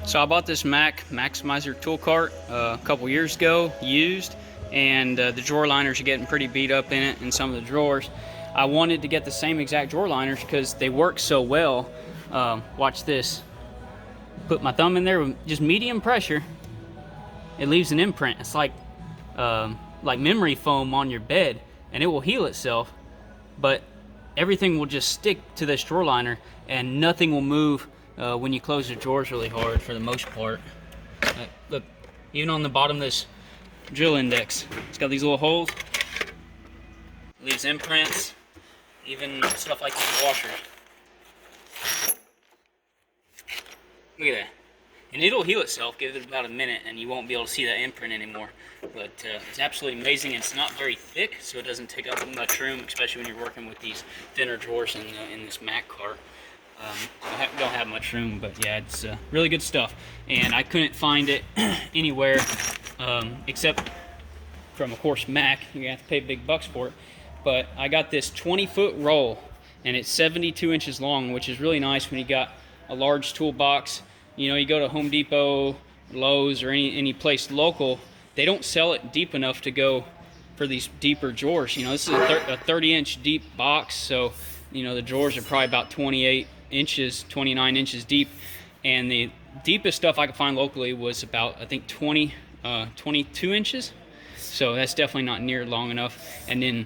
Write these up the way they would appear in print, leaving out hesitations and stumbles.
So I bought this Mac Maximizer tool cart a couple years ago, used, and the drawer liners are getting pretty beat up in it in some of the drawers. I wanted to get the same exact drawer liners because they work so well. Watch this. Put my thumb in there with just medium pressure. It leaves an imprint. It's like memory foam on your bed, and it will heal itself, but everything will just stick to this drawer liner and nothing will move when you close the drawers really hard for the most part. Look, even on the bottom of this drill index, it's got these little holes. Leaves imprints, even stuff like these washers. Look at that. And it'll heal itself, give it about a minute, and you won't be able to see that imprint anymore. But it's absolutely amazing. It's not very thick, so it doesn't take up much room, especially when you're working with these thinner drawers in this Mac cart. Don't have much room, but yeah, it's really good stuff. And I couldn't find it anywhere except from, of course, Mac. You're gonna have to pay big bucks for it. But I got this 20-foot roll, and it's 72 inches long, which is really nice when you got a large toolbox. You know, you go to Home Depot, Lowe's, or any place local, they don't sell it deep enough to go for these deeper drawers. You know, this is a 30-inch deep box, so, you know, the drawers are probably about 28 inches, 29 inches deep, and the deepest stuff I could find locally was about, I think, 22 inches, so that's definitely not near long enough. And then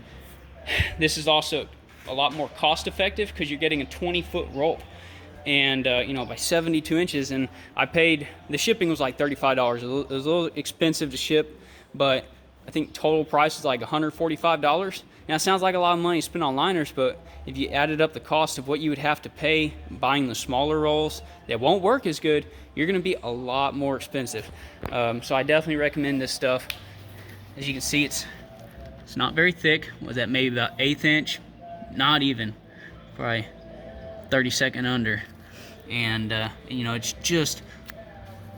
this is also a lot more cost effective because you're getting a 20-foot roll, and you know, by 72 inches, and I paid, the shipping was like $35. It was a little expensive to ship, but I think total price is like $145. Now it sounds like a lot of money spent on liners, but if you added up the cost of what you would have to pay buying the smaller rolls that won't work as good, you're gonna be a lot more expensive. So I definitely recommend this stuff. As you can see, it's not very thick. Was that maybe about 1/8 inch? Not even, probably 32nd under. And you know, it's just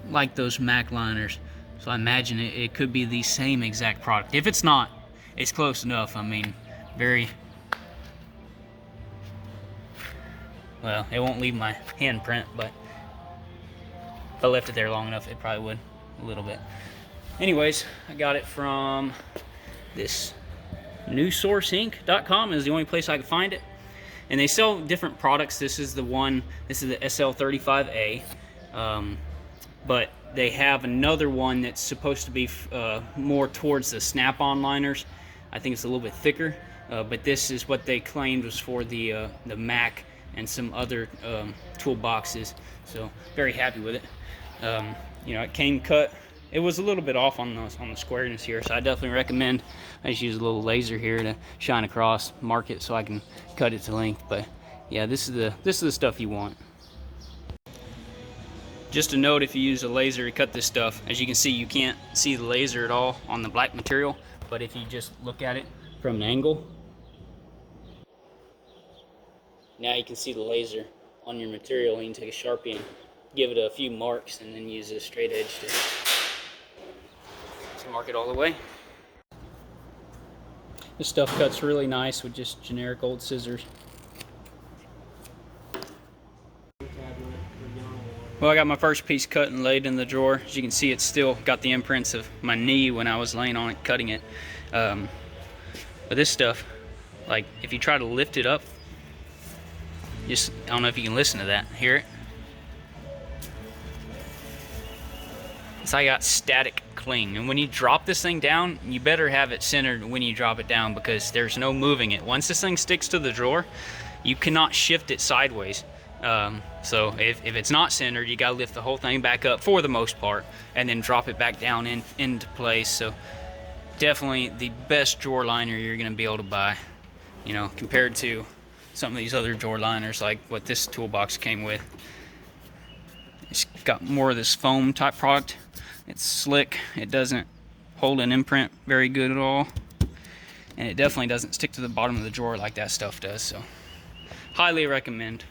like those Mac liners. So I imagine it could be the same exact product. If it's not, it's close enough. I mean, well, it won't leave my handprint, but if I left it there long enough, it probably would a little bit. Anyways, I got it from this newsourceinc.com is the only place I could find it. And they sell different products. This is the SL35A. But they have another one that's supposed to be more towards the snap-on liners. I think it's a little bit thicker, but this is what they claimed was for the Mac and some other toolboxes. So very happy with it. You know, it came cut. It was a little bit off on the squareness here, so I definitely recommend. I just use a little laser here to shine across, mark it so I can cut it to length. But yeah, this is the stuff you want. Just a note, if you use a laser to cut this stuff, as you can see, you can't see the laser at all on the black material, but if you just look at it from an angle, now you can see the laser on your material. You can take a Sharpie and give it a few marks and then use a straight edge to mark it all the way. This stuff cuts really nice with just generic old scissors. Well, I got my first piece cut and laid in the drawer. As you can see, it's still got the imprints of my knee when I was laying on it cutting it. But this stuff, like if you try to lift it up, I don't know if you can listen to that, hear it? So I got static cling, and when you drop this thing down, you better have it centered when you drop it down because there's no moving it. Once this thing sticks to the drawer, you cannot shift it sideways. So if it's not centered, you gotta lift the whole thing back up for the most part and then drop it back down into place. So definitely the best drawer liner you're gonna be able to buy, you know, compared to some of these other drawer liners like what this toolbox came with. It's got more of this foam type product. It's slick, it doesn't hold an imprint very good at all, and it definitely doesn't stick to the bottom of the drawer like that stuff does. So highly recommend.